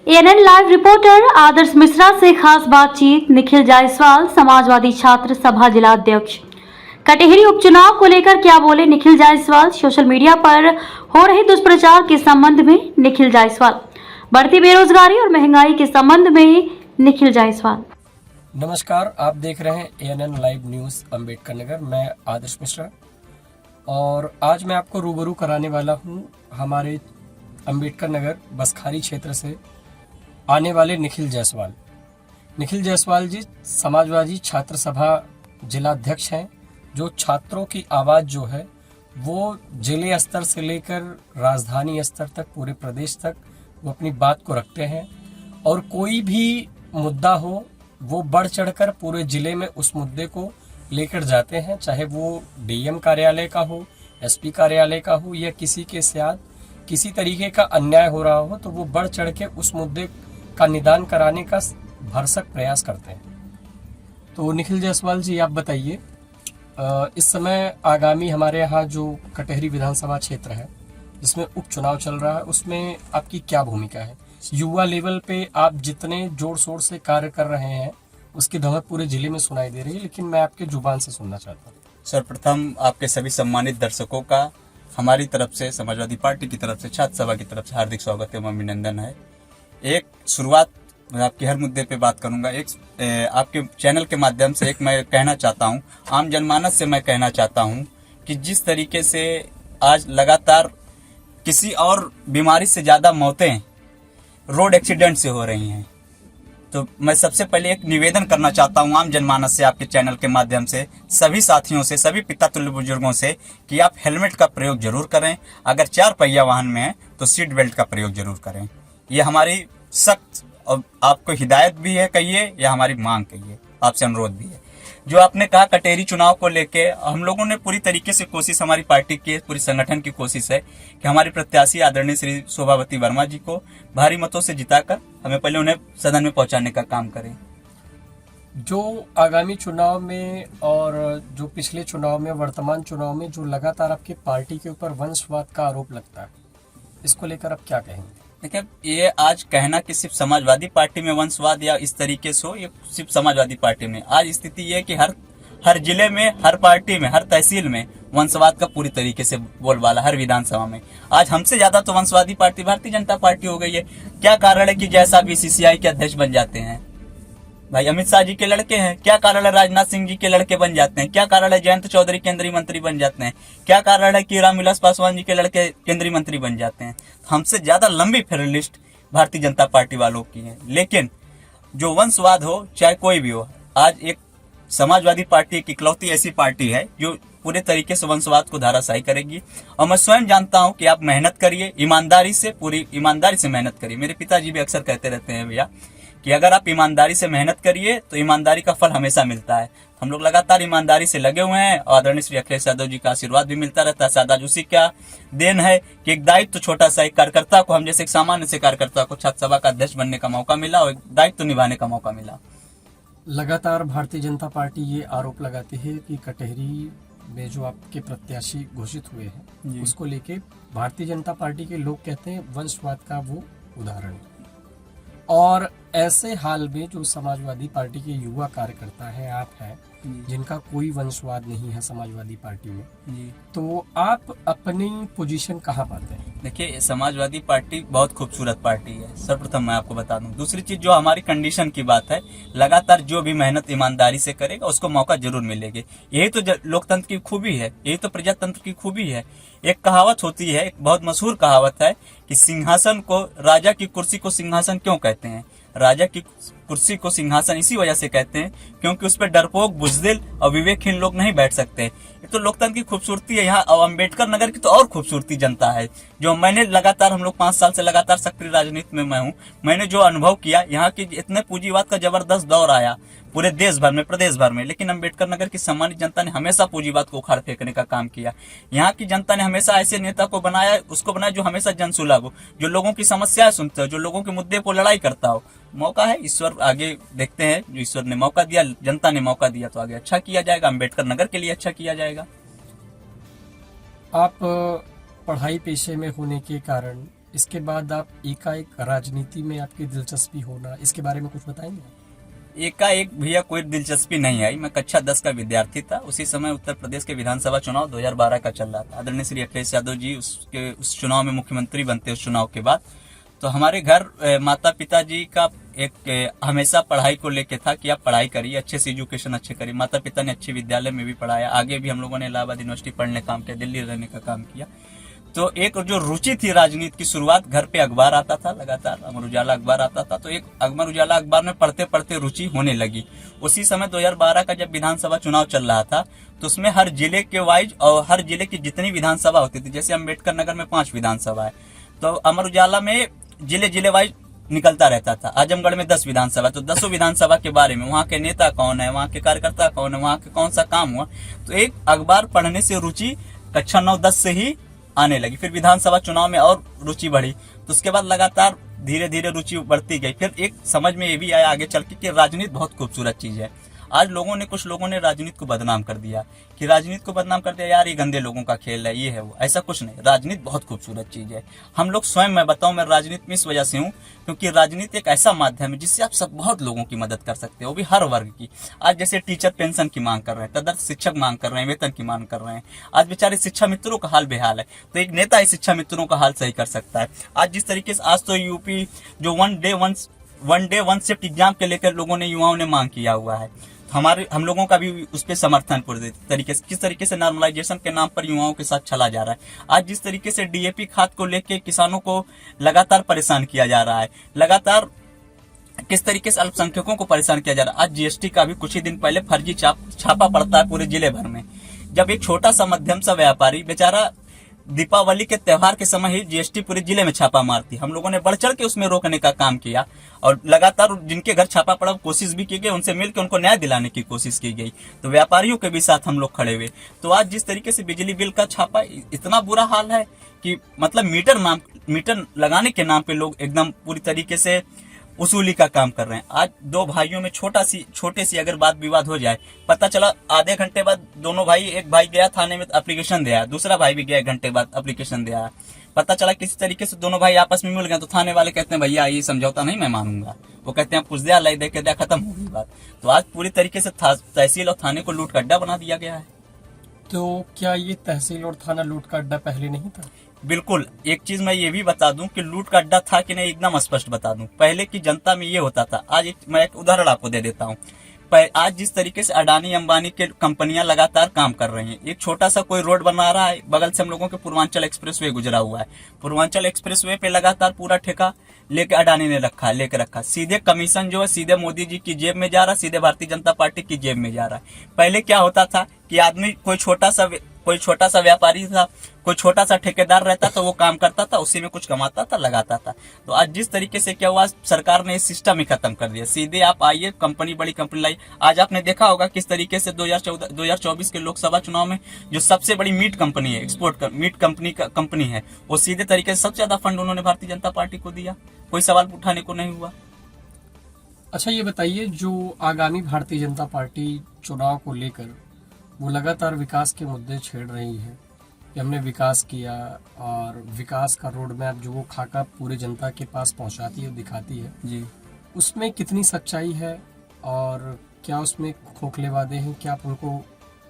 ANN live reporter आदर्श मिश्रा से खास बातचीत। निखिल जायसवाल समाजवादी छात्र सभा जिला अध्यक्ष। कटेहरी उपचुनाव को लेकर क्या बोले निखिल जायसवाल। सोशल मीडिया पर हो रहे दुष्प्रचार के संबंध में निखिल जायसवाल। बढ़ती बेरोजगारी और महंगाई के संबंध में निखिल जायसवाल। नमस्कार, आप देख रहे हैं ANN live news Ambedkar Nagar. मैं आदर्श मिश्रा और आज मैं आपको रूबरू कराने वाला हूं हमारे अम्बेडकर नगर बसखारी क्षेत्र से आने वाले निखिल जायसवाल। निखिल जायसवाल जी समाजवादी छात्र सभा जिला अध्यक्ष हैं, जो छात्रों की आवाज़ जो है वो जिले स्तर से लेकर राजधानी स्तर तक, पूरे प्रदेश तक वो अपनी बात को रखते हैं और कोई भी मुद्दा हो वो बढ़ चढ़कर पूरे जिले में उस मुद्दे को लेकर जाते हैं, चाहे वो डीएम कार्यालय का हो, एसपी कार्यालय का हो या किसी के साथ किसी तरीके का अन्याय हो रहा हो, तो वो बढ़ चढ़ के उस मुद्दे का निदान कराने का भरसक प्रयास करते हैं। तो निखिल जायसवाल जी, आप बताइए, इस समय आगामी हमारे यहाँ जो कटेहरी विधानसभा क्षेत्र है जिसमें उपचुनाव चल रहा है, उसमें आपकी क्या भूमिका है? युवा लेवल पे आप जितने जोर शोर से कार्य कर रहे हैं उसकी धमक पूरे जिले में सुनाई दे रही है, लेकिन मैं आपके जुबान से सुनना चाहता हूँ। सर्वप्रथम आपके सभी सम्मानित दर्शकों का हमारी तरफ से, समाजवादी पार्टी की तरफ से, छात्र सभा की तरफ से हार्दिक स्वागत एवं अभिनंदन है। एक शुरुआत मैं आपके हर मुद्दे पे बात करूंगा। आपके चैनल के माध्यम से एक मैं कहना चाहता हूं, आम जनमानस से मैं कहना चाहता हूं कि जिस तरीके से आज लगातार किसी और बीमारी से ज्यादा मौतें रोड एक्सीडेंट से हो रही हैं, तो मैं सबसे पहले एक निवेदन करना चाहता हूं आम जनमानस से, आपके चैनल के माध्यम से, सभी साथियों से, सभी पिता तुल्य बुजुर्गों से कि आप हेलमेट का प्रयोग जरूर करें। अगर 4 पहिया वाहन में है तो सीट बेल्ट का प्रयोग जरूर करें। ये हमारी सख्त और आपको हिदायत भी है कहिए या हमारी मांग कहिए, आपसे अनुरोध भी है। जो आपने कहा कटेहरी चुनाव को लेके, हम लोगों ने पूरी तरीके से कोशिश, हमारी पार्टी की पूरी संगठन की कोशिश है कि हमारी प्रत्याशी आदरणीय श्री शोभावती वर्मा जी को भारी मतों से जिताकर हमें पहले उन्हें सदन में पहुंचाने का काम करें। जो आगामी चुनाव में और जो पिछले चुनाव में, वर्तमान चुनाव में जो लगातार आपकी पार्टी के ऊपर वंशवाद का आरोप लगता है, इसको लेकर आप क्या कहेंगे? देखिए, ये आज कहना कि सिर्फ समाजवादी पार्टी में वंशवाद या इस तरीके से हो, ये सिर्फ समाजवादी पार्टी में, आज स्थिति ये है कि हर जिले में, हर पार्टी में, हर तहसील में वंशवाद का पूरी तरीके से बोलबाला, हर विधानसभा में। आज हमसे ज्यादा तो वंशवादी पार्टी भारतीय जनता पार्टी हो गई है। क्या कारण है कि जैसा बीसीसीआई के अध्यक्ष बन जाते हैं भाई अमित शाह जी के लड़के हैं? क्या कारण है राजनाथ सिंह जी के लड़के बन जाते हैं? क्या कारण है जयंत चौधरी केंद्रीय मंत्री बन जाते हैं? क्या कारण है कि रामविलास पासवान जी के लड़के केंद्रीय मंत्री बन जाते हैं? हमसे ज्यादा लंबी fair list Bharatiya Janata party वालों की है। लेकिन जो वंशवाद हो, चाहे कोई भी हो, आज एक समाजवादी पार्टी एक इकलौती ऐसी पार्टी है जो पूरे तरीके से वंशवाद को धाराशाही करेगी। और मैं स्वयं जानता हूं कि आप मेहनत करिए, ईमानदारी से, पूरी ईमानदारी से मेहनत करिए। मेरे पिताजी भी अक्सर कहते रहते हैं भैया कि अगर आप ईमानदारी से मेहनत करिए तो ईमानदारी का फल हमेशा मिलता है। हम लोग लगातार ईमानदारी से लगे हुए हैं और आदरणीय श्री अखिलेश यादव जी का आशीर्वाद भी मिलता रहता है। शायद आज उसी का देन है कि एक दायित्व तो छोटा सा एक कार्यकर्ता को, हम जैसे एक सामान्य से कार्यकर्ता को छात्र सभा का अध्यक्ष बनने का मौका मिला और एक दायित्व तो निभाने का मौका मिला। लगातार भारतीय जनता पार्टी ये आरोप लगाती है कि कटेहरी में जो आपके प्रत्याशी घोषित हुए हैं उसको लेके भारतीय जनता पार्टी के लोग कहते हैं वंशवाद का वो उदाहरण है। और ऐसे हाल में जो समाजवादी पार्टी के युवा कार्यकर्ता हैं, आप हैं, जिनका कोई वंशवाद नहीं है समाजवादी पार्टी में, तो आप अपनी पोजीशन कहाँ पाते हैं? देखिए, समाजवादी पार्टी बहुत खूबसूरत पार्टी है, सर्वप्रथम मैं आपको बता दूं। दूसरी चीज, जो हमारी कंडीशन की बात है, लगातार जो भी मेहनत ईमानदारी से करेगा उसको मौका जरूर मिलेगी। यही तो लोकतंत्र की खूबी है, यही तो प्रजातंत्र की खूबी है। एक कहावत होती है, एक बहुत मशहूर कहावत है कि सिंहासन को, राजा की कुर्सी को सिंहासन क्यों कहते हैं? राजा की कुर्सी को सिंहासन इसी वजह से कहते हैं क्योंकि उस पर डरपोक, बुजदिल और विवेकहीन लोग नहीं बैठ सकते। ये तो लोकतंत्र की खूबसूरती है। यहाँ अम्बेडकर नगर की तो और खूबसूरती जनता है। जो मैंने लगातार, हम लोग 5 साल से लगातार सक्रिय राजनीति में मैं हूँ, मैंने जो अनुभव किया, यहाँ की इतने पूंजीवाद का जबरदस्त दौर आया पूरे देश भर में, प्रदेश भर में, लेकिन अम्बेडकर नगर की सम्मानित जनता ने हमेशा पूंजीवाद को उखाड़ फेंकने का काम किया। यहाँ की जनता ने हमेशा ऐसे नेता को बनाया, उसको बनाया जो हमेशा जनसुलभ हो, जो लोगों की समस्याएं सुनता हो, जो लोगों के मुद्दे पर लड़ाई करता हो। मौका है, ईश्वर आगे देखते हैं, जो ईश्वर ने मौका दिया, जनता ने मौका दिया, तो आगे अच्छा किया जाएगा, अम्बेडकर नगर के लिए अच्छा किया जाएगा। आप पढ़ाई पेशे में होने के कारण इसके बाद आप एकाएक राजनीति में आपकी दिलचस्पी होना, इसके बारे में कुछ बताएंगे? एकाएक भैया कोई दिलचस्पी नहीं आई। मैं कक्षा 10 का विद्यार्थी था। उसी समय उत्तर प्रदेश के विधानसभा चुनाव 2012 का चल रहा था। आदरणीय श्री अखिलेश यादव जी उस चुनाव में मुख्यमंत्री बनते। उस चुनाव के बाद तो हमारे घर माता पिता जी का एक हमेशा पढ़ाई को लेके था कि आप पढ़ाई करिए, अच्छे से एजुकेशन अच्छे करिए। माता पिता ने अच्छे विद्यालय में भी पढ़ाया, आगे भी हम लोगों ने इलाहाबाद यूनिवर्सिटी पढ़ने काम किया, दिल्ली रहने का काम किया। तो एक जो रुचि थी राजनीति की, शुरुआत घर पे अखबार आता था लगातार, अमर उजाला अखबार आता था, तो एक अमर उजाला अखबार में पढ़ते पढ़ते रुचि होने लगी। उसी समय 2012 का जब विधानसभा चुनाव चल रहा था तो उसमें हर जिले के वाइज और हर जिले की जितनी विधानसभा होती थी, जैसे अम्बेडकर नगर में 5 विधानसभा है, तो अमर उजाला में जिले वाइज निकलता रहता था। आजमगढ़ में 10 विधानसभा, तो 10 विधानसभा के बारे में, वहाँ के नेता कौन है, वहाँ के कार्यकर्ता कौन है, वहाँ के कौन सा काम हुआ, तो एक अखबार पढ़ने से रुचि कक्षा 9-10 से ही आने लगी। फिर विधानसभा चुनाव में और रुचि बढ़ी, तो उसके बाद लगातार धीरे धीरे रुचि बढ़ती गई। फिर एक समझ में ये भी आया आगे चल के कि राजनीति बहुत खूबसूरत चीज है। आज कुछ लोगों ने राजनीति को बदनाम कर दिया कि राजनीति को बदनाम कर दिया, यार ये गंदे लोगों का खेल है, ये है वो। ऐसा कुछ नहीं, राजनीति बहुत खूबसूरत चीज है। हम लोग स्वयं, मैं बताऊं, मैं राजनीति में इस वजह से हूँ क्योंकि राजनीति एक ऐसा माध्यम है जिससे आप सब बहुत लोगों की मदद कर सकते हो, वो भी हर वर्ग की। आज जैसे टीचर पेंशन की मांग कर रहे हैं, तदर्थ शिक्षक मांग कर रहे हैं, वेतन की मांग कर रहे हैं। आज बेचारे शिक्षा मित्रों का हाल बेहाल है, तो एक नेता इस शिक्षा मित्रों का हाल सही कर सकता है। आज जिस तरीके से आज तो यूपी जो one day one shift exam के लेकर लोगों ने, युवाओं ने मांग किया हुआ है, हम लोगों का भी उस पर समर्थन पूरे तरीके से, किस तरीके से नॉर्मलाइजेशन के नाम पर युवाओं के साथ चला जा रहा है। आज जिस तरीके से डीएपी खाद को लेके किसानों को लगातार परेशान किया जा रहा है, लगातार किस तरीके से अल्पसंख्यकों को परेशान किया जा रहा है। आज जीएसटी का भी कुछ ही दिन पहले फर्जी छापा पड़ता है पूरे जिले भर में। जब एक छोटा सा मध्यम सा व्यापारी बेचारा दीपावली के त्योहार के समय ही जीएसटी पूरे जिले में छापा मारती, हम लोगों ने बढ़ चढ़ के उसमें रोकने का काम किया और लगातार जिनके घर छापा पड़ा कोशिश भी की गई, उनसे मिलकर उनको न्याय दिलाने की कोशिश की गई। तो व्यापारियों के भी साथ हम लोग खड़े हुए। तो आज जिस तरीके से बिजली बिल का छापा, इतना बुरा हाल है कि मतलब मीटर लगाने के नाम पे लोग एकदम पूरी तरीके से उसूली का काम कर रहे हैं। आज दो भाइयों में छोटे सी अगर बात विवाद हो जाए, पता चला आधे घंटे बाद दोनों भाई, एक भाई गया थाने में एप्लीकेशन दिया, दूसरा भाई भी गया 1 घंटे बाद एप्लीकेशन दिया, पता चला किसी तरीके से दोनों भाई आपस में मिल गए, तो थाने वाले कहते हैं भैया ये समझौता नहीं मैं मानूंगा, वो कहते हैं कुछ दिया, लाई दे के दिया, खत्म हो गई बात। तो आज पूरी तरीके से तहसील और थाने को लूट का अड्डा बना दिया गया है। तो क्या ये तहसील और थाना लूट का अड्डा पहले नहीं था? बिल्कुल। एक चीज मैं ये भी बता दूं कि लूट का अड्डा था कि नहीं, एकदम स्पष्ट बता दूं। पहले की जनता में ये होता था, आज मैं एक उदाहरण आपको दे देता हूं। आज जिस तरीके से अडानी अंबानी के कंपनियां लगातार काम कर रही हैं, एक छोटा सा कोई रोड बना रहा है, बगल से हम लोगों के पूर्वांचल एक्सप्रेसवे गुजरा हुआ है, पूर्वांचल एक्सप्रेसवे पे लगातार पूरा ठेका लेके अडानी ने लेके रखा, सीधे कमीशन जो है सीधे मोदी जी की जेब में जा रहा, सीधे भारतीय जनता पार्टी की जेब में जा रहा है। पहले क्या होता था कि आदमी कोई छोटा सा व्यापारी था, कोई छोटा सा ठेकेदार रहता था, वो काम करता था, उसी में कुछ कमाता था, लगाता था। तो आज जिस तरीके से क्या हुआ, सरकार ने इस सिस्टम ही खत्म कर दिया। सीधे आप आइए, बड़ी कंपनी लाई। आज आपने देखा होगा किस तरीके से 2024 के लोकसभा चुनाव में जो सबसे बड़ी मीट कंपनी है, मीट कंपनी है, वो सीधे तरीके से सबसे ज्यादा फंड उन्होंने भारतीय जनता पार्टी को दिया, कोई सवाल उठाने को नहीं हुआ। अच्छा ये बताइए, जो आगामी भारतीय जनता पार्टी चुनाव को लेकर वो लगातार विकास के मुद्दे छेड़ रही है कि हमने विकास किया, और विकास का रोड मैप जो वो खाका पूरे जनता के पास पहुंचाती है, दिखाती है जी, उसमें कितनी सच्चाई है और क्या उसमें खोखले वादे हैं, क्या आप उनको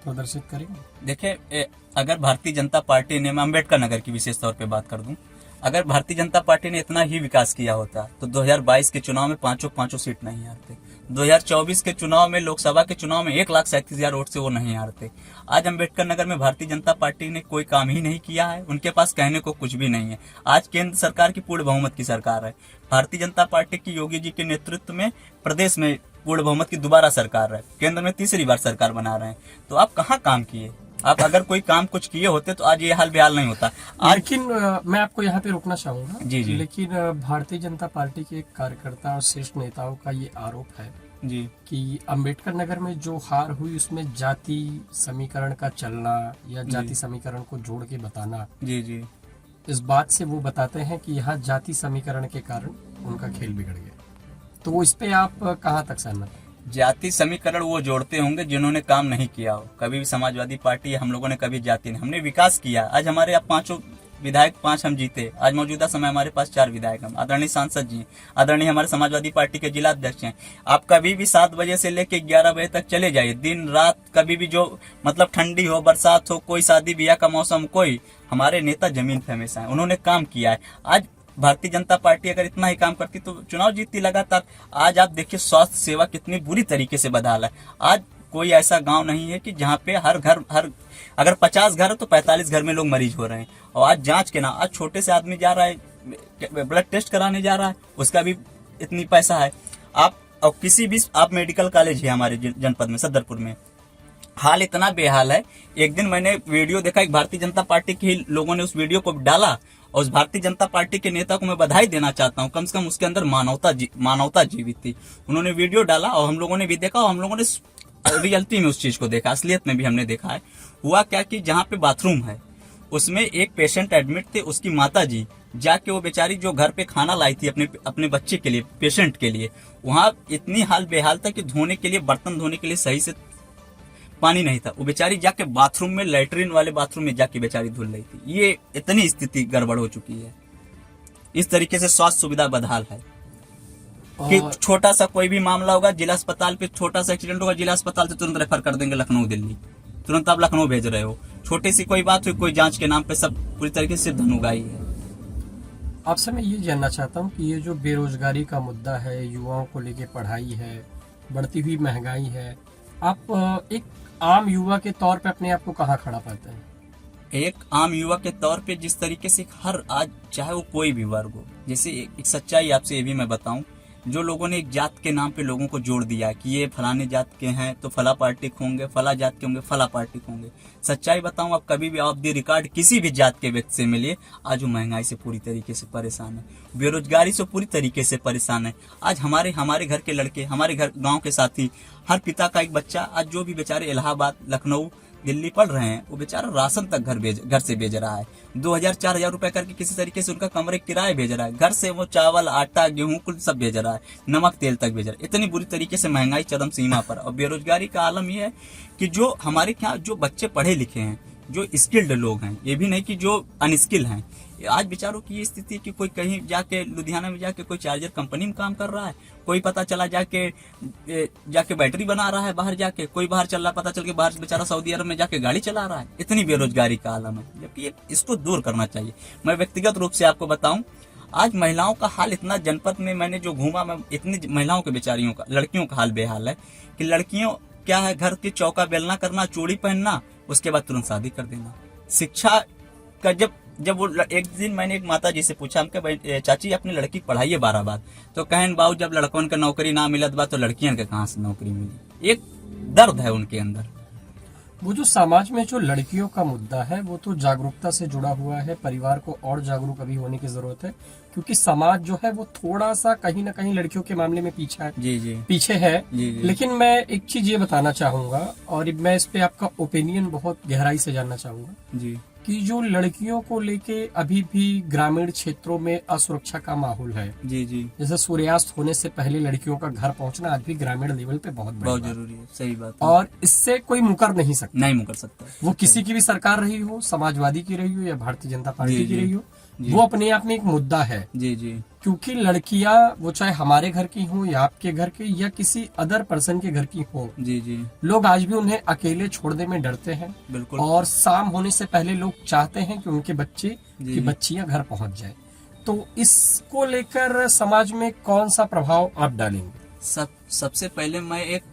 प्रदर्शित करेंगे? देखिए, अगर भारतीय जनता पार्टी ने, मैं अम्बेडकर नगर की विशेष तौर पे बात कर दूं, अगर भारतीय जनता पार्टी ने इतना ही विकास किया होता तो 2022 के चुनाव में पांचों सीट नहीं हारते, 2024 के चुनाव में, लोकसभा के चुनाव में 1,37,000 वोट से वो नहीं हारते। आज अम्बेडकर नगर में भारतीय जनता पार्टी ने कोई काम ही नहीं किया है, उनके पास कहने को कुछ भी नहीं है। आज केंद्र सरकार की पूर्ण बहुमत की सरकार है, भारतीय जनता पार्टी की योगी जी के नेतृत्व में प्रदेश में पूर्ण बहुमत की दोबारा सरकार है, केंद्र में तीसरी बार सरकार बना रहे हैं। तो आप कहाँ काम किए? आप अगर कोई काम कुछ किए होते तो आज ये हाल बेहाल नहीं होता। लेकिन मैं आपको यहाँ पे रोकना चाहूंगा जी। लेकिन भारतीय जनता पार्टी के कार्यकर्ता और शीर्ष नेताओं का ये आरोप है जी कि अम्बेडकर नगर में जो हार हुई उसमें जाति समीकरण का चलना या जाति समीकरण को जोड़ के बताना, जी, इस बात से वो बताते हैं कि यहाँ जाति समीकरण के कारण उनका खेल बिगड़ गया। तो वो इस पे आप कहाँ तक सहमत हैं? जाति समीकरण वो जोड़ते होंगे जिन्होंने काम नहीं किया हो। कभी भी समाजवादी पार्टी हम लोगों ने कभी जाति नहीं, हमने विकास किया। आज हमारे यहाँ विधायक 5 हम जीते। आज मौजूदा समय हमारे पास 4 विधायक हम, आदरणीय सांसद जी, आदरणीय हमारे समाजवादी पार्टी के जिला अध्यक्ष हैं। आप कभी भी 7 बजे से लेकर 11 बजे तक चले जाइए, दिन रात कभी भी, जो मतलब ठंडी हो, बरसात हो, कोई शादी ब्याह का मौसम, कोई, हमारे नेता जमीन पे हमेशा है। उन्होंने काम किया है। आज भारतीय जनता पार्टी अगर इतना ही काम करती तो चुनाव जीतती लगातार। आज आप देखिए स्वास्थ्य सेवा कितनी बुरी तरीके से बदहाल है। आज कोई ऐसा गांव नहीं है कि जहां पे हर अगर 50 घर है तो 45 घर में लोग मरीज हो रहे हैं। और आज जांच के ना, आज छोटे से आदमी जा रहा है ब्लड टेस्ट कराने जा रहा है, उसका भी इतनी पैसा है। और किसी भी आप मेडिकल कॉलेज है हमारे जनपद में, सदरपुर में, हाल इतना बेहाल है। एक दिन मैंने वीडियो देखा, एक भारतीय जनता पार्टी के लोगों ने उस वीडियो को डाला, और उस भारतीय जनता पार्टी के नेता को मैं बधाई देना चाहता हूं, कम से कम उसके अंदर मानवता जीवित थी। उन्होंने वीडियो डाला और हम लोगों ने भी देखा, और हम लोगों ने रियलिटी में उस चीज को देखा, असलियत में भी हमने देखा है। हुआ क्या कि जहाँ पे बाथरूम है उसमें एक पेशेंट एडमिट थे, उसकी माता जी जाके, वो बेचारी जो घर पे खाना लाई थी अपने बच्चे के लिए, पेशेंट के लिए, वहां इतनी हाल बेहाल था कि धोने के लिए, बर्तन धोने के लिए सही से पानी नहीं था। वो बेचारी जाके बाथरूम में, लैट्रिन वाले बाथरूम में जाके बेचारी धुल रही थी। ये इतनी स्थिति गड़बड़ हो चुकी है। इस तरीके से स्वास्थ्य सुविधा बदहाल है कि छोटा सा कोई भी मामला होगा, जिला अस्पताल पे छोटा सा एक्सीडेंट होगा, जिला अस्पताल से तुरंत रेफर कर देंगे लखनऊ, दिल्ली, तुरंत आप लखनऊ भेज रहे हो। छोटी सी कोई बात हुई, कोई जांच के नाम पे सब पूरी तरीके से धनुगाई है। आपसे मैं ये जानना चाहता हूँ कि ये जो बेरोजगारी का मुद्दा है, युवाओं को लेके पढ़ाई है, बढ़ती हुई महंगाई है, आप एक आम युवा के तौर पे अपने आप को कहाँ खड़ा पाते हैं? एक आम युवा के तौर पे जिस तरीके से हर आज, चाहे वो कोई भी वर्ग हो, जैसे एक सच्चाई आपसे ये भी मैं बताऊं, जो लोगों ने एक जात के नाम पे लोगों को जोड़ दिया कि ये फलाने जात के हैं तो फला पार्टी के होंगे, फला जात के होंगे फला पार्टी के होंगे। सच्चाई बताऊं, आप कभी भी ऑफ द रिकॉर्ड किसी भी जात के व्यक्ति से मिलिए, आज वो महंगाई से पूरी तरीके से परेशान है, बेरोजगारी से पूरी तरीके से परेशान है। आज हमारे घर के लड़के, हमारे घर गाँव के साथी, हर पिता का एक बच्चा, आज जो भी बेचारे इलाहाबाद, लखनऊ, दिल्ली पढ़ रहे हैं, वो बेचारा राशन तक घर से भेज रहा है। 2000-4000 रुपए करके किसी तरीके से उनका कमरे किराए भेज रहा है। घर से वो चावल, आटा, गेहूं कुल सब भेज रहा है, नमक तेल तक भेज रहा है। इतनी बुरी तरीके से महंगाई चरम सीमा पर। और बेरोजगारी का आलम यह है कि जो हमारे यहाँ जो बच्चे पढ़े लिखे हैं, जो स्किल्ड लोग हैं, ये भी नहीं कि जो अनस्किल हैं, आज बेचारों की ये स्थिति है कि कोई कहीं जाके लुधियाना में जाके कोई चार्जर कंपनी में काम कर रहा है, कोई पता चला जाके बैटरी बना रहा है बाहर जाके, कोई बाहर चल रहा, पता चल के बाहर बेचारा सऊदी अरब में जाके गाड़ी चला रहा है। इतनी बेरोजगारी का आलम है, जबकि इसको दूर करना चाहिए। मैं व्यक्तिगत रूप से आपको बताऊं, आज महिलाओं का हाल इतना, जनपद में मैंने जो घूमा, मैं इतनी महिलाओं के बेचारियों का, लड़कियों का हाल बेहाल है कि लड़कियों क्या है, घर की चौका बेलना करना, चूड़ी पहनना, उसके बाद तुरंत शादी कर देना। शिक्षा का जब वो एक दिन मैंने एक माता जी से पूछा, हमके चाची अपनी लड़की पढ़ाइए 12 बार, तो कहन बाबू जब लड़कों के नौकरी ना मिलत बा तो लड़कियन के कहाँ से नौकरी मिली। एक दर्द है उनके अंदर। वो जो समाज में जो लड़कियों का मुद्दा है, वो तो जागरूकता से जुड़ा हुआ है। परिवार को और जागरूक अभी होने की जरूरत है, क्योंकि समाज जो है वो थोड़ा सा कहीं ना कहीं लड़कियों के मामले में पीछे है। लेकिन मैं एक चीज ये बताना चाहूंगा, और मैं इस पे आपका ओपिनियन बहुत गहराई से जानना चाहूंगा जी, कि जो लड़कियों को लेके अभी भी ग्रामीण क्षेत्रों में असुरक्षा का माहौल है। जी, जैसे सूर्यास्त होने से पहले लड़कियों का घर पहुंचना आज भी ग्रामीण लेवल पे बहुत जरूरी है। सही बात है। और इससे कोई मुकर नहीं सकता। वो किसी की भी सरकार रही हो, समाजवादी की रही हो या भारतीय जनता पार्टी की रही हो, वो अपने आप में एक मुद्दा है। क्योंकि लड़कियां, वो चाहे हमारे घर की हो या आपके घर की या किसी अदर पर्सन के घर की हो, लोग आज भी उन्हें अकेले छोड़ने में डरते हैं। बिल्कुल। और शाम होने से पहले लोग चाहते हैं कि उनके बच्चे की बच्चियां घर पहुंच जाए। तो इसको लेकर समाज में कौन सा प्रभाव आप डालेंगे? सबसे पहले मैं एक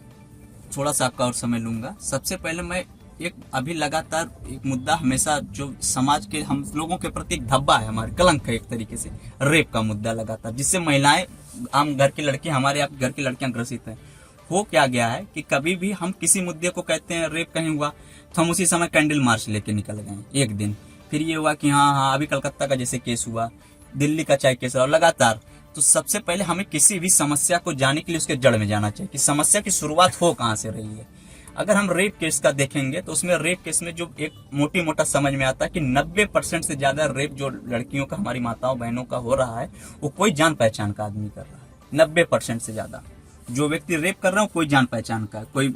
थोड़ा सा आपका और समय लूंगा। सबसे पहले मैं एक अभी लगातार एक मुद्दा हमेशा जो समाज के हम लोगों के प्रति एक धब्बा है, हमारे कलंक है एक तरीके से, रेप का मुद्दा लगातार, जिससे महिलाएं, आम घर की लड़की, हमारे आप घर की लड़कियां ग्रसित हैं। हो क्या गया है कि कभी भी हम किसी मुद्दे को कहते हैं रेप कहीं हुआ तो हम उसी समय कैंडल मार्च लेके निकल गए एक दिन। फिर ये हुआ कि हाँ अभी कलकत्ता का जैसे केस हुआ, दिल्ली का चाहे केस हुआ, लगातार। तो सबसे पहले हमें किसी भी समस्या को जानने के लिए उसके जड़ में जाना चाहिए कि समस्या की शुरुआत हो कहाँ से रही है। अगर हम रेप केस का देखेंगे तो उसमें रेप केस में जो एक मोटा समझ में आता है कि 90% से ज्यादा रेप जो लड़कियों का, हमारी माताओं बहनों का हो रहा है, वो कोई जान पहचान का आदमी कर रहा है। 90% से ज्यादा जो व्यक्ति रेप कर रहा है कोई जान पहचान का, कोई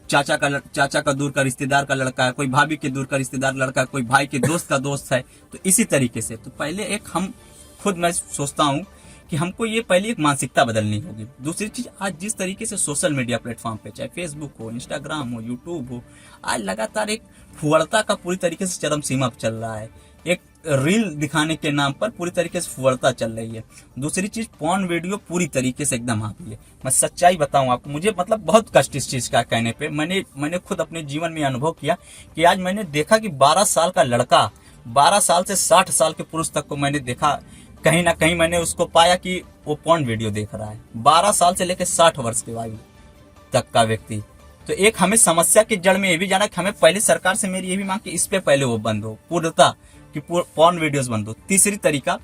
चाचा का दूर का रिश्तेदार का लड़का है, कोई भाभी के दूर का रिश्तेदार लड़का है, कोई भाई के दोस्त का दोस्त है। तो इसी तरीके से तो पहले एक हम खुद मैं सोचता हूँ कि हमको ये पहले एक मानसिकता बदलनी होगी। दूसरी चीज, आज जिस तरीके से सोशल मीडिया प्लेटफॉर्म पे, चाहे फेसबुक हो, इंस्टाग्राम हो, यूट्यूब हो, आज लगातार एक फुहड़ता का पूरी तरीके से चरम सीमा पर चल रहा है। एक रील दिखाने के नाम पर पूरी तरीके से फुहड़ता चल रही है। दूसरी चीज, पॉर्न वीडियो पूरी तरीके से एकदम हावी है। मैं सच्चाई बताऊं आपको, मुझे मतलब बहुत कष्ट इस चीज का कहने पे। मैंने खुद अपने जीवन में अनुभव किया कि आज मैंने देखा कि 12 साल का लड़का 12 साल से 60 साल के पुरुष तक को मैंने देखा, कहीं ना कहीं मैंने उसको पाया कि वो पॉर्न वीडियो देख रहा है। 12 साल से लेकर 60 वर्ष के आयु तक का व्यक्ति। तो एक हमें समस्या की जड़ में ये भी जाना कि हमें पहले सरकार से मेरी ये भी मांग कि इस पे पहले वो बंद हो, पूर्णता कि पॉर्न वीडियोस बंद हो। तीसरी तरीका,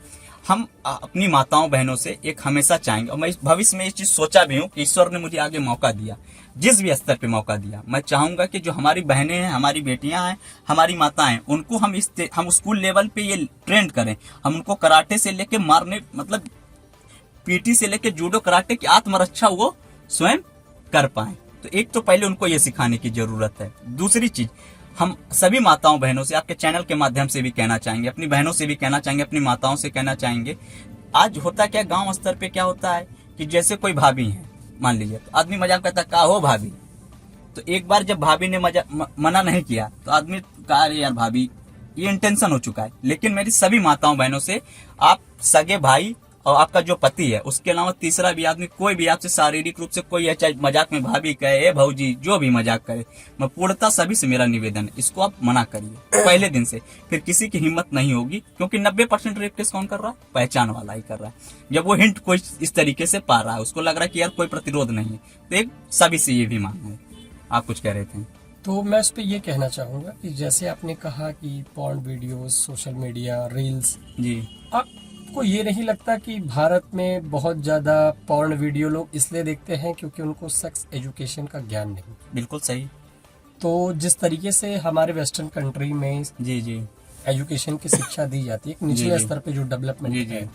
हम अपनी माताओं बहनों से एक हमेशा चाहेंगे, और मैं भविष्य में ये चीज सोचा भी हूँ कि ईश्वर ने मुझे आगे मौका दिया, जिस भी स्तर पे मौका दिया, मैं चाहूंगा कि जो हमारी बहनें हैं, हमारी बेटियां हैं, हमारी माताएं, उनको हम स्कूल लेवल पे ये ट्रेंड करें। हम उनको कराटे से लेके मारने, मतलब पीटी से लेके जूडो कराटे की आत्मरक्षा वो स्वयं कर पाए। तो एक तो पहले उनको ये सिखाने की जरूरत है। दूसरी चीज, हम सभी माताओं बहनों से आपके चैनल के माध्यम से भी कहना चाहेंगे, अपनी बहनों से भी कहना चाहेंगे, अपनी माताओं से कहना चाहेंगे। आज होता क्या, गांव स्तर पे क्या होता है कि जैसे कोई भाभी है, मान लीजिए, तो आदमी मजाक करता, का हो भाभी। तो एक बार जब भाभी ने मना नहीं किया तो आदमी कहा, अरे यार भाभी, ये इंटेंशन हो चुका है। लेकिन मेरी सभी माताओं बहनों से, आप सगे भाई और आपका जो पति है, उसके अलावा तीसरा भी आदमी, कोई भी आपसे शारीरिक रूप से कोई, चाहे मजाक में भाभी कहे, ए भाऊजी, जो भी मजाक करे, मैं पूर्णतः सभी से मेरा निवेदन है, इसको आप मना करिए पहले दिन से। फिर किसी की हिम्मत नहीं होगी, क्योंकि 90% रेप केस कौन कर रहा है, पहचान वाला ही कर रहा है। जब वो हिंट कोई इस तरीके से पा रहा है, उसको लग रहा है कि यार कोई प्रतिरोध नहीं है, तो एक सभी से ये भी मांगना है। आप कुछ कह रहे थे? तो मैं उस पर ये कहना चाहूंगा कि जैसे आपने कहा कि porn videos, social media, reels, जी, आपको ये नहीं लगता कि भारत में बहुत ज्यादा पॉर्न वीडियो लोग इसलिए देखते हैं क्योंकि उनको सेक्स एजुकेशन का ज्ञान नहीं? बिल्कुल सही। तो जिस तरीके से हमारे वेस्टर्न कंट्री में जी जी एजुकेशन की शिक्षा दी जाती है, एक निचले जी। स्तर पे जो डेवलपमेंट जी जी है,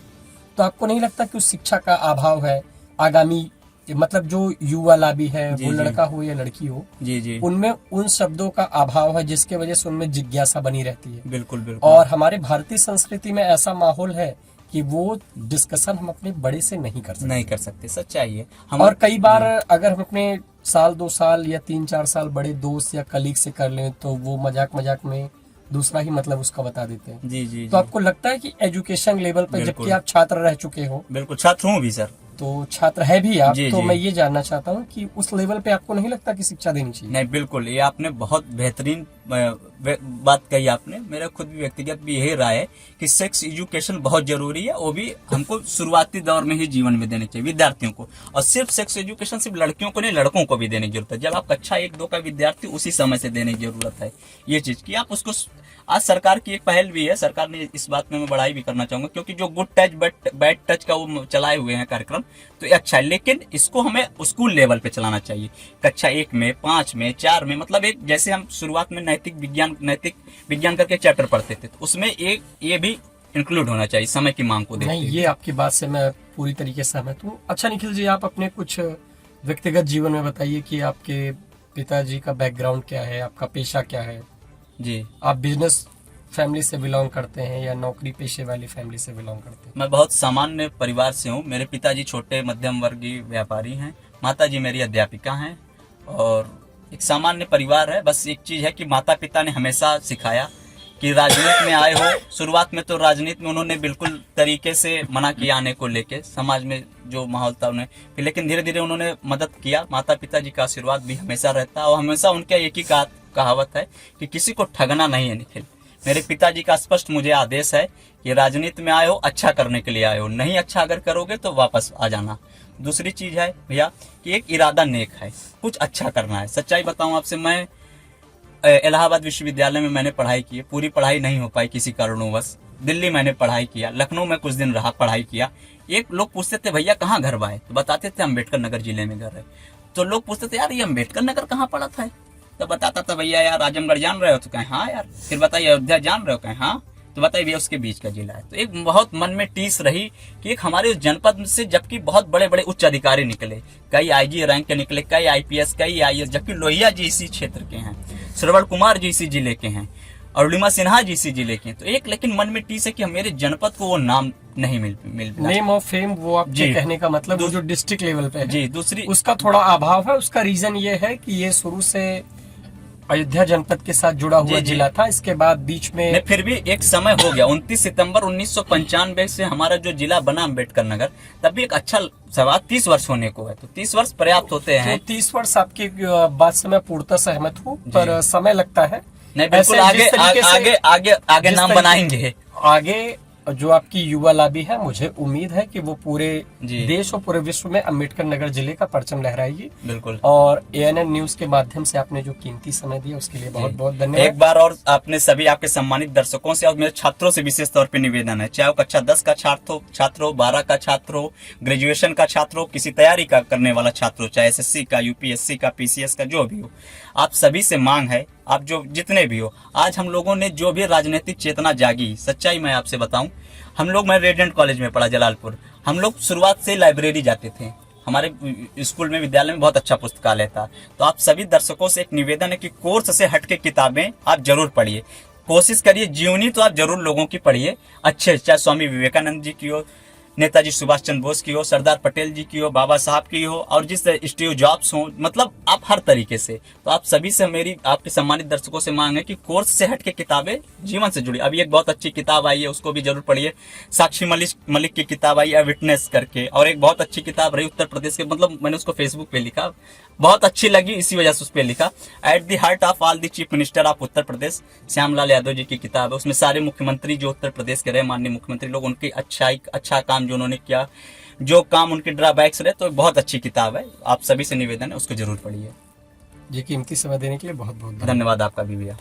तो आपको नहीं लगता कि उस शिक्षा का अभाव है? आगामी मतलब जो युवा लाभी है, जी वो जी। लड़का हो या लड़की हो, जी जी, उनमें उन शब्दों का अभाव है जिसके वजह से उनमें जिज्ञासा बनी रहती है। बिल्कुल बिल्कुल। और हमारे भारतीय संस्कृति में ऐसा माहौल है कि वो डिस्कशन हम अपने बड़े से नहीं कर सकते। नहीं कर सकते, सच्चाई है। और कई बार अगर हम अपने साल 2 साल या 3-4 साल बड़े दोस्त या कलीग से कर लें तो वो मजाक में दूसरा ही मतलब उसका बता देते हैं। जी जी। तो आपको लगता है कि एजुकेशन लेवल पर, जबकि आप छात्र रह चुके हो, बिल्कुल छात्र हूँ भी सर, तो छात्र है भी आप, जी, तो जी। मैं ये जानना चाहता हूँ कि उस लेवल पे आपको नहीं लगता कि शिक्षा देनी चाहिए? नहीं बिल्कुल, ये आपने बहुत बेहतरीन बात कही आपने। मेरा खुद भी व्यक्तिगत भी यही राय है कि सेक्स एजुकेशन बहुत जरूरी है, वो भी हमको शुरुआती दौर में ही जीवन में देने चाहिए विद्यार्थियों को। और सिर्फ सेक्स एजुकेशन सिर्फ लड़कियों को नहीं, लड़कों को भी देने की जरूरत है। जब आप कक्षा 1-2 का विद्यार्थी, उसी समय से देने की जरूरत है ये चीज की आप उसको। आज सरकार की एक पहल भी है, सरकार ने इस बात में मैं बड़ाई भी करना चाहूंगा, क्योंकि जो गुड टच बैड टच का वो चलाए हुए हैं कार्यक्रम, तो ये अच्छा है। लेकिन इसको हमें स्कूल लेवल पे चलाना चाहिए, कक्षा 1 में, 5 में, 4 में। मतलब एक जैसे हम शुरुआत में नैतिक विज्ञान करके चैप्टर पढ़ते थे, तो उसमें एक ये भी इंक्लूड होना चाहिए समय की मांग को देखते नहीं, हुए। ये आपकी बात से मैं पूरी तरीके से सहमत हूँ। अच्छा निखिल जी, आप अपने कुछ व्यक्तिगत जीवन में बताइए कि आपके पिताजी का बैकग्राउंड क्या है, आपका पेशा क्या है? जी, आप बिजनेस फैमिली से बिलोंग करते हैं या नौकरी पेशे वाली फैमिली से बिलोंग करते हैं? मैं बहुत सामान्य परिवार से हूँ। मेरे पिताजी छोटे मध्यम वर्गीय व्यापारी हैं, माताजी मेरी अध्यापिका हैं, और एक सामान्य परिवार है। बस एक चीज है कि माता पिता ने हमेशा सिखाया कि राजनीति में आए हो। शुरुआत में तो राजनीति में उन्होंने बिल्कुल तरीके से मना किया आने को लेके, समाज में जो माहौल था उन्हें, फिर लेकिन धीरे धीरे उन्होंने मदद किया। माता पिताजी का आशीर्वाद भी हमेशा रहता है, और हमेशा उनका एक ही कहावत है कि किसी को ठगना नहीं है निखिल। मेरे पिताजी का स्पष्ट मुझे आदेश है कि राजनीति में आए हो, अच्छा करने के लिए आए हो, नहीं अच्छा अगर करोगे तो वापस आ जाना। दूसरी चीज है भैया कि एक इरादा नेक है, कुछ अच्छा करना है। सच्चाई बताऊं आपसे, मैं इलाहाबाद विश्वविद्यालय में मैंने पढ़ाई की है, पूरी पढ़ाई नहीं हो पाई किसी कारणवश। दिल्ली मैंने पढ़ाई किया, लखनऊ में कुछ दिन रहा, पढ़ाई किया। एक लोग पूछते थे भैया कहाँ घर बाए, तो बताते थे अम्बेडकर नगर जिले में घर है। तो लोग पूछते थे यार ये अम्बेडकर नगर कहाँ पड़ा था, तो बताता था भैया यार आजमगढ़ जान रहे हो, तो कहें हाँ यार। फिर बताइए अयोध्या जान रहे हो, कहें हाँ। तो बताइए भैया उसके बीच का जिला है। तो एक बहुत मन में टीस रही कि एक हमारे उस जनपद से जबकि बहुत बड़े बड़े उच्च अधिकारी निकले, कई आईजी रैंक के निकले, कई आईपीएस, कई आईएएस, जबकि लोहिया जी इसी क्षेत्र के हैं, श्रवण कुमार जी इसी जिले के हैं, अरुणिमा सिन्हा जी इसी जिले के हैं। तो एक लेकिन मन में टीस है कि मेरे जनपद को वो नाम नहीं मिल नेम ऑफ फेम, वो आपके कहने का मतलब वो जो डिस्ट्रिक्ट लेवल पे है जी, दूसरी उसका थोड़ा अभाव है। उसका रीजन ये है कि ये शुरू से अयोध्या जनपद के साथ जुड़ा हुआ जिला था, इसके बाद बीच में फिर भी एक समय हो गया 29 सितंबर 1995 से हमारा जो जिला बना अम्बेडकर नगर, तब भी एक अच्छा सवाल 30 वर्ष होने को है, तो 30 वर्ष पर्याप्त होते हैं। तो 30 वर्ष आपकी बात से मैं पूर्णतः सहमत हूँ, पर समय लगता है। नहीं बिल्कुल, आगे नाम बनाएंगे। आगे जो आपकी युवा लाबी है, मुझे उम्मीद है कि वो पूरे देश और पूरे विश्व में अम्बेडकर नगर जिले का परचम लहराएगी। बिल्कुल। और एएनएन न्यूज के माध्यम से आपने जो कीमती समय दिया उसके लिए बहुत बहुत धन्यवाद। एक बार और आपने सभी आपके सम्मानित दर्शकों से और मेरे छात्रों से विशेष तौर पे निवेदन है, चाहे वो कक्षा 10 का छात्र हो, 12 का छात्र हो, ग्रेजुएशन का छात्र हो, किसी तैयारी का करने वाला छात्र हो, चाहे एसएससी का, यूपीएससी का, पीसीएस का, जो भी हो, आप सभी से मांग है, आप जो जितने भी हो, आज हम लोगों ने जो भी राजनीतिक चेतना जागी, सच्चाई मैं आपसे बताऊं, हम लोग, मैं रेजिडेंट कॉलेज में पढ़ा जलालपुर, हम लोग शुरुआत से लाइब्रेरी जाते थे, हमारे स्कूल में, विद्यालय में बहुत अच्छा पुस्तकालय था। तो आप सभी दर्शकों से एक निवेदन है कि कोर्स से हटके किताबें आप जरूर पढ़िए, कोशिश करिए, जीवनी तो आप जरूर लोगों की पढ़िए, अच्छे, चाहे स्वामी विवेकानंद जी की हो, नेताजी सुभाष चंद्र बोस की हो, सरदार पटेल जी की हो, बाबा साहब की हो, और जिस स्टीव जॉब्स हो, मतलब आप हर तरीके से। तो आप सभी से मेरी, आपके सम्मानित दर्शकों से मांग है कि कोर्स से हटके किताबें जीवन से जुड़ी, अभी एक बहुत अच्छी किताब आई है, उसको भी जरूर पढ़िए, साक्षी मलिक की किताब आई है विटनेस करके, और एक बहुत अच्छी किताब रही उत्तर प्रदेश के, मतलब मैंने उसको फेसबुक पे लिखा, बहुत अच्छी लगी, इसी वजह से उस पर लिखा, at the heart of all the chief minister of Uttar Pradesh, Shyamlal Yadav ji की किताब है। उसमें सारे मुख्यमंत्री जो उत्तर प्रदेश के रहे, माननीय मुख्यमंत्री लोग, उनकी अच्छा काम जो उन्होंने किया, जो काम उनके ड्रॉबैक्स रहे, तो बहुत अच्छी किताब है। आप सभी से निवेदन है उसको जरूर पढ़िए। ये कीमती समय देने के लिए बहुत बहुत धन्यवाद आपका भी भैया।